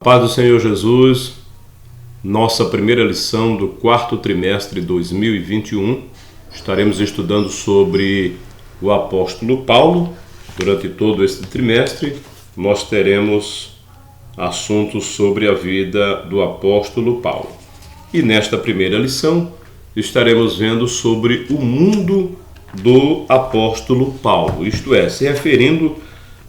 Paz do Senhor Jesus, nossa primeira lição do quarto trimestre de 2021. Estaremos estudando sobre o apóstolo Paulo. Durante todo este trimestre, nós teremos assuntos sobre a vida do apóstolo Paulo. E nesta primeira lição, estaremos vendo sobre o mundo do apóstolo Paulo, isto é, se referindo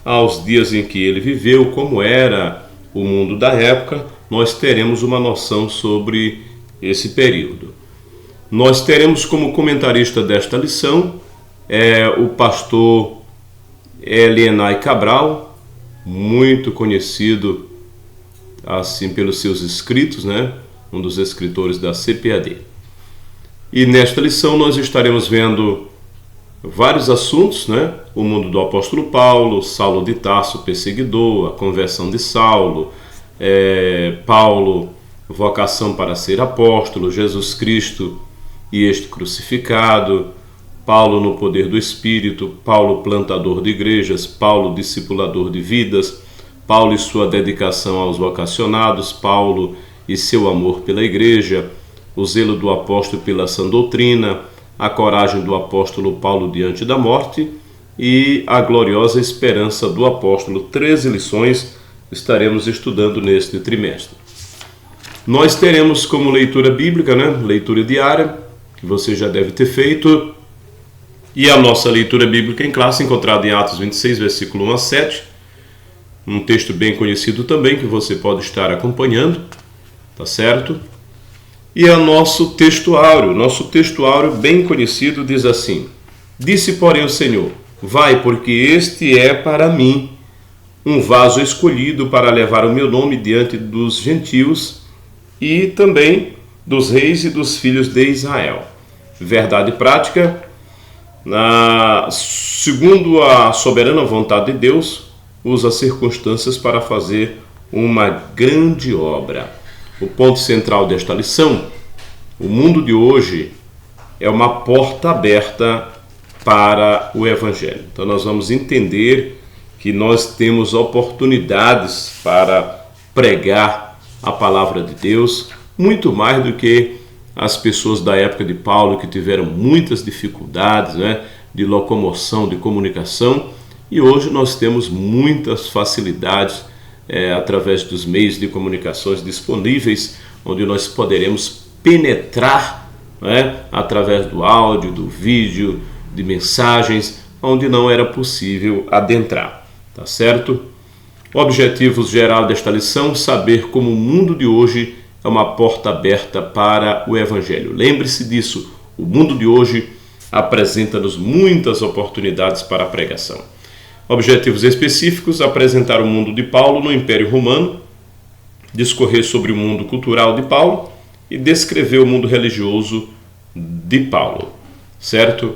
aos dias em que ele viveu, como era o mundo da época. Nós teremos uma noção sobre esse período. Nós teremos como comentarista desta lição o pastor Elienay Cabral, muito conhecido assim pelos seus escritos, um dos escritores da CPAD. E nesta lição nós estaremos vendo vários assuntos, o mundo do apóstolo Paulo, Saulo de Tarso, perseguidor, a conversão de Saulo, Paulo, vocação para ser apóstolo, Jesus Cristo e este crucificado, Paulo no poder do Espírito, Paulo plantador de igrejas, Paulo discipulador de vidas, Paulo e sua dedicação aos vocacionados, Paulo e seu amor pela igreja, o zelo do apóstolo pela sã doutrina, a coragem do apóstolo Paulo diante da morte e a gloriosa esperança do apóstolo. 13 lições estaremos estudando neste trimestre. Nós teremos como leitura bíblica, leitura diária, que você já deve ter feito, e a nossa leitura bíblica em classe, encontrada em Atos 26, versículo 1 a 7, um texto bem conhecido também, que você pode estar acompanhando, tá certo? E o nosso texto áureo bem conhecido diz assim: disse, porém, o Senhor: vai, porque este é para mim um vaso escolhido para levar o meu nome diante dos gentios e também dos reis e dos filhos de Israel. Verdade prática, segundo a soberana vontade de Deus, usa as circunstâncias para fazer uma grande obra. O ponto central desta lição: o mundo de hoje é uma porta aberta para o Evangelho. Então nós vamos entender que nós temos oportunidades para pregar a palavra de Deus, muito mais do que as pessoas da época de Paulo, que tiveram muitas dificuldades de locomoção, de comunicação, e hoje nós temos muitas facilidades através dos meios de comunicações disponíveis, onde nós poderemos penetrar através do áudio, do vídeo, de mensagens, onde não era possível adentrar, tá certo? Objetivos gerais desta lição: saber como o mundo de hoje é uma porta aberta para o Evangelho. Lembre-se disso, o mundo de hoje apresenta-nos muitas oportunidades para a pregação. Objetivos específicos: apresentar o mundo de Paulo no Império Romano, discorrer sobre o mundo cultural de Paulo e descrever o mundo religioso de Paulo, certo?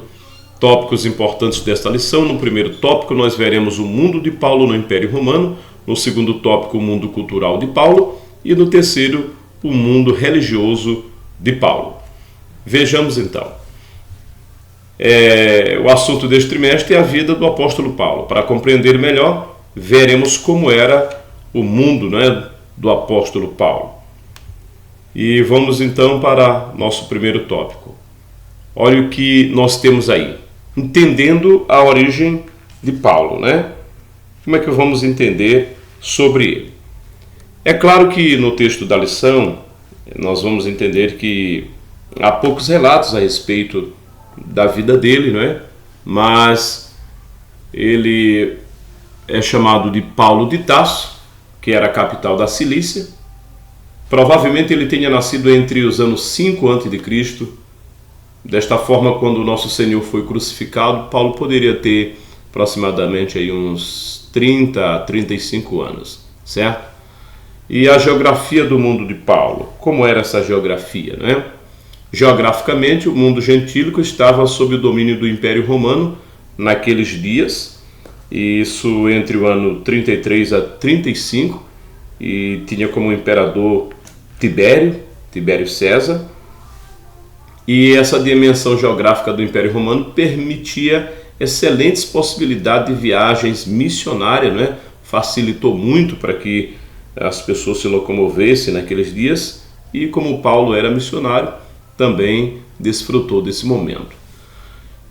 Tópicos importantes desta lição: no primeiro tópico nós veremos o mundo de Paulo no Império Romano, no segundo tópico o mundo cultural de Paulo e no terceiro o mundo religioso de Paulo. Vejamos então. O assunto deste trimestre é a vida do apóstolo Paulo. Para compreender melhor, veremos como era o mundo do apóstolo Paulo. E vamos então para nosso primeiro tópico. Olha o que nós temos aí. Entendendo a origem de Paulo, Como é que vamos entender sobre ele? É claro que no texto da lição nós vamos entender que há poucos relatos a respeito da vida dele, Mas ele é chamado de Paulo de Tarso, que era a capital da Cilícia. Provavelmente ele tenha nascido entre os anos 5 a.C. Desta forma, quando o nosso Senhor foi crucificado, Paulo poderia ter aproximadamente aí uns 30 a 35 anos, certo? E a geografia do mundo de Paulo, como era essa geografia, Geograficamente, o mundo gentílico estava sob o domínio do Império Romano naqueles dias, isso entre o ano 33 a 35, e tinha como imperador Tibério César, e essa dimensão geográfica do Império Romano permitia excelentes possibilidades de viagens missionárias, facilitou muito para que as pessoas se locomovessem naqueles dias, e como Paulo era missionário, também desfrutou desse momento.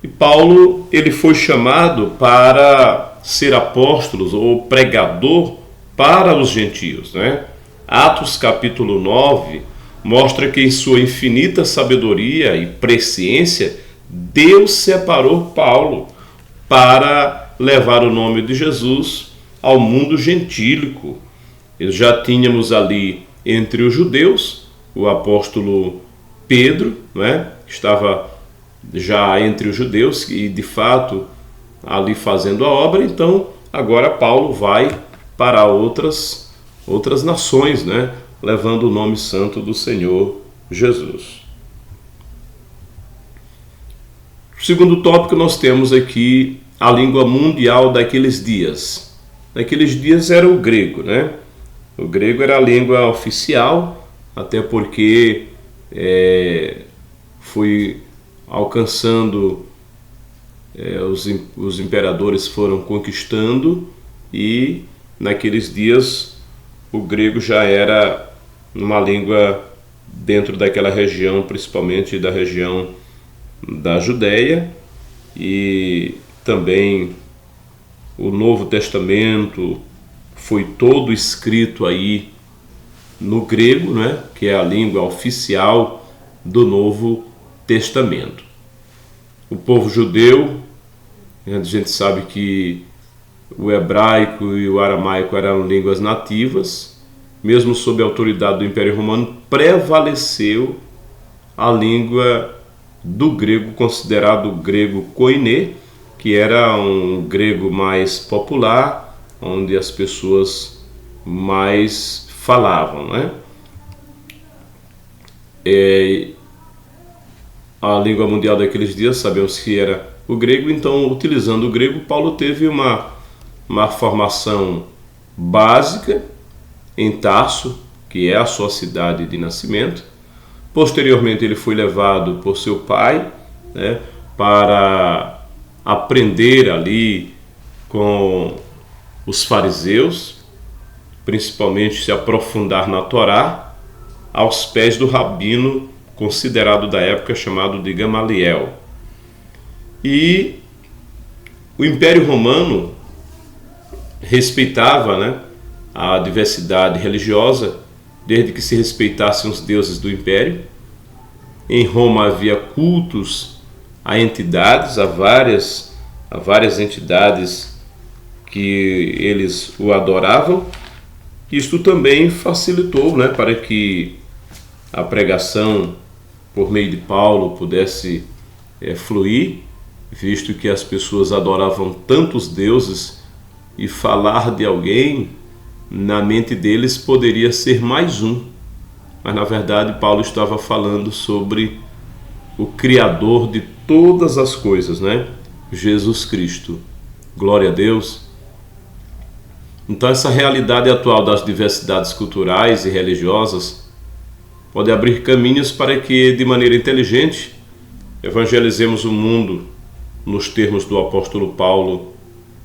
E Paulo, ele foi chamado para ser apóstolo ou pregador para os gentios, né? Atos capítulo 9 mostra que em sua infinita sabedoria e presciência, Deus separou Paulo para levar o nome de Jesus ao mundo gentílico. Já tínhamos ali entre os judeus o apóstolo Pedro, né? Estava já entre os judeus e de fato ali fazendo a obra. Então agora Paulo vai para outras nações, né? Levando o nome santo do Senhor Jesus. O segundo tópico, nós temos aqui a língua mundial daqueles dias. Naqueles dias era o grego, né? O grego era a língua oficial, até porque foi alcançando, os imperadores foram conquistando, e naqueles dias o grego já era uma língua dentro daquela região, principalmente da região da Judéia, e também o Novo Testamento foi todo escrito aí no grego, né, que é a língua oficial do Novo Testamento. O povo judeu, a gente sabe que o hebraico e o aramaico eram línguas nativas, mesmo sob a autoridade do Império Romano, prevaleceu a língua do grego, considerado o grego koiné, que era um grego mais popular, onde as pessoas mais falavam, né? A língua mundial daqueles dias, sabemos que era o grego. Então, utilizando o grego, Paulo teve uma formação básica em Tarso, que é a sua cidade de nascimento. Posteriormente, ele foi levado por seu pai, né, para aprender ali com os fariseus, principalmente se aprofundar na Torá, aos pés do rabino considerado da época, chamado de Gamaliel. E o Império Romano respeitava, né, a diversidade religiosa, desde que se respeitassem os deuses do Império. Em Roma havia cultos a entidades, a várias entidades que eles o adoravam. Isto também facilitou, né, para que a pregação por meio de Paulo pudesse fluir, visto que as pessoas adoravam tantos deuses, e falar de alguém, na mente deles, poderia ser mais um. Mas na verdade Paulo estava falando sobre o Criador de todas as coisas, né? Jesus Cristo. Glória a Deus. Então essa realidade atual das diversidades culturais e religiosas pode abrir caminhos para que, de maneira inteligente, evangelizemos o mundo, nos termos do apóstolo Paulo,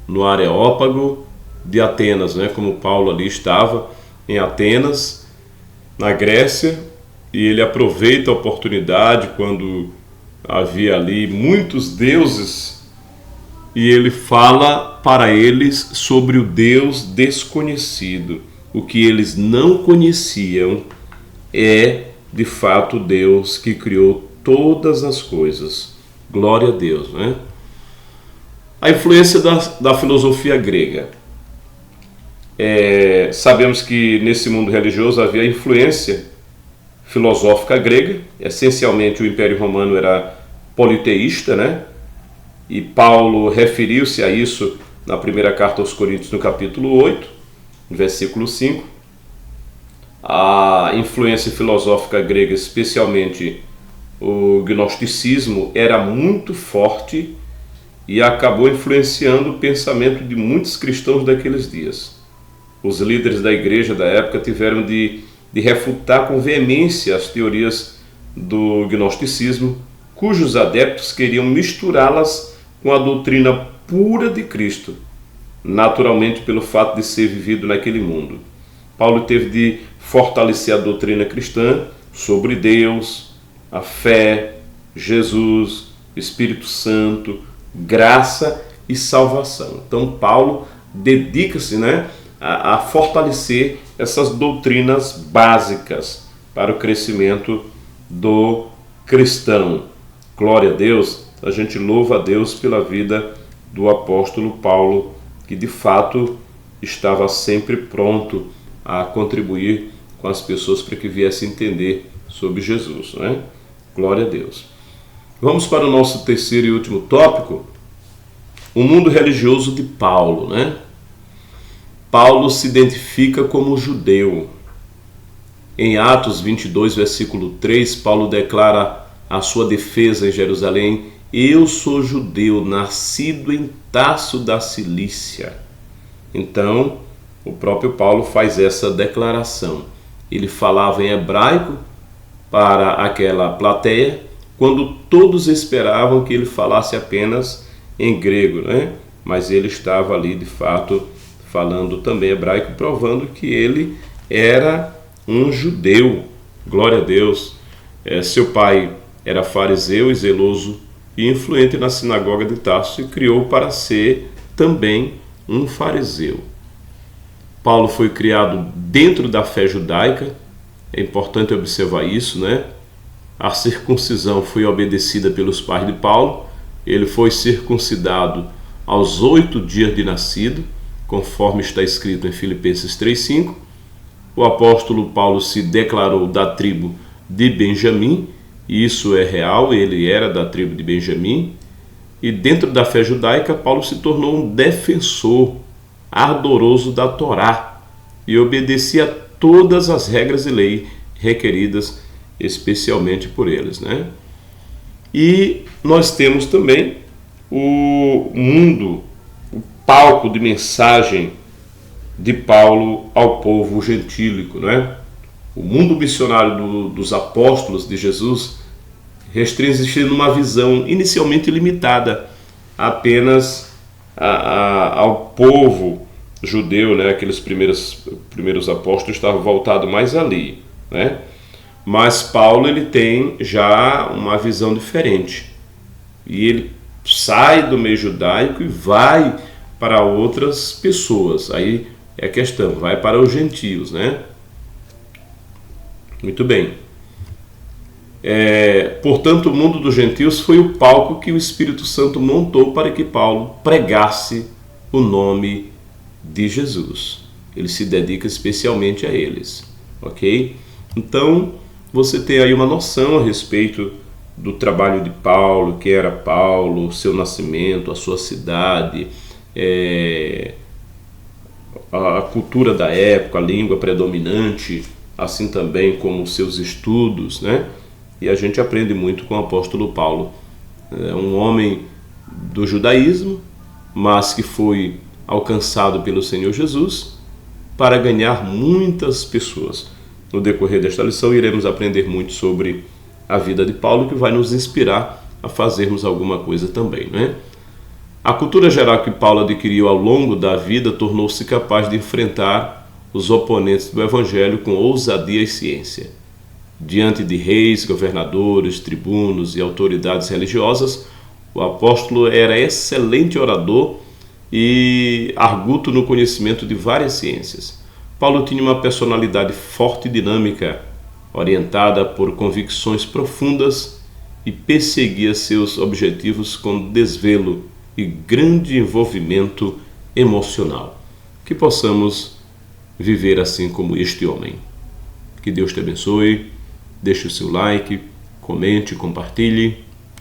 no Areópago de Atenas, né? Como Paulo ali estava em Atenas, na Grécia, e ele aproveita a oportunidade quando havia ali muitos deuses, e ele fala para eles sobre o Deus desconhecido. O que eles não conheciam é, de fato, Deus que criou todas as coisas. Glória a Deus, né? A influência da filosofia grega. Sabemos que nesse mundo religioso havia influência filosófica grega. Essencialmente o Império Romano era politeísta, né? E Paulo referiu-se a isso na primeira carta aos Coríntios, no capítulo 8, versículo 5. A influência filosófica grega, especialmente o gnosticismo, era muito forte e acabou influenciando o pensamento de muitos cristãos daqueles dias. Os líderes da igreja da época tiveram de refutar com veemência as teorias do gnosticismo, cujos adeptos queriam misturá-las com a doutrina pura de Cristo, naturalmente pelo fato de ser vivido naquele mundo. Paulo teve de fortalecer a doutrina cristã sobre Deus, a fé, Jesus, Espírito Santo, graça e salvação. Então Paulo dedica-se, a fortalecer essas doutrinas básicas para o crescimento do cristão. Glória a Deus, a gente louva a Deus pela vida do apóstolo Paulo, que de fato estava sempre pronto a contribuir com as pessoas para que viessem entender sobre Jesus, Glória a Deus. Vamos para o nosso terceiro e último tópico, o mundo religioso de Paulo, Paulo se identifica como judeu. Em Atos 22, versículo 3, Paulo declara a sua defesa em Jerusalém: eu sou judeu, nascido em Tarso da Cilícia. Então, o próprio Paulo faz essa declaração. Ele falava em hebraico para aquela plateia, quando todos esperavam que ele falasse apenas em grego, Mas ele estava ali, de fato, falando também hebraico, provando que ele era um judeu. Glória a Deus. Seu pai era fariseu e zeloso e influente na sinagoga de Tarso e criou para ser também um fariseu. Paulo foi criado dentro da fé judaica, é importante observar isso, A circuncisão foi obedecida pelos pais de Paulo, ele foi circuncidado aos 8 dias de nascido, conforme está escrito em Filipenses 3,5. O apóstolo Paulo se declarou da tribo de Benjamim, e isso é real, ele era da tribo de Benjamim, e dentro da fé judaica, Paulo se tornou um defensor ardoroso da Torá e obedecia a todas as regras e leis requeridas especialmente por eles, E nós temos também o mundo, o palco de mensagem de Paulo ao povo gentílico, O mundo missionário dos apóstolos de Jesus restringe-se numa visão inicialmente limitada apenas ao povo judeu, Aqueles primeiros apóstolos estavam voltados mais ali, Mas Paulo ele tem já uma visão diferente e ele sai do meio judaico e vai para outras pessoas. Aí é a questão, vai para os gentios, Muito bem. Portanto, o mundo dos gentios foi o palco que o Espírito Santo montou para que Paulo pregasse o nome de Jesus. Ele se dedica especialmente a eles, ok? Então, você tem aí uma noção a respeito do trabalho de Paulo, que era Paulo, seu nascimento, a sua cidade, a cultura da época, a língua predominante, assim também como seus estudos, E a gente aprende muito com o apóstolo Paulo. É um homem do judaísmo, mas que foi alcançado pelo Senhor Jesus para ganhar muitas pessoas. No decorrer desta lição iremos aprender muito sobre a vida de Paulo, que vai nos inspirar a fazermos alguma coisa também, A cultura geral que Paulo adquiriu ao longo da vida tornou-se capaz de enfrentar os oponentes do Evangelho com ousadia e ciência. Diante de reis, governadores, tribunos e autoridades religiosas, o apóstolo era excelente orador e arguto no conhecimento de várias ciências. Paulo tinha uma personalidade forte e dinâmica, orientada por convicções profundas e perseguia seus objetivos com desvelo e grande envolvimento emocional. Que possamos viver assim como este homem. Que Deus te abençoe. Deixe o seu like, comente, compartilhe.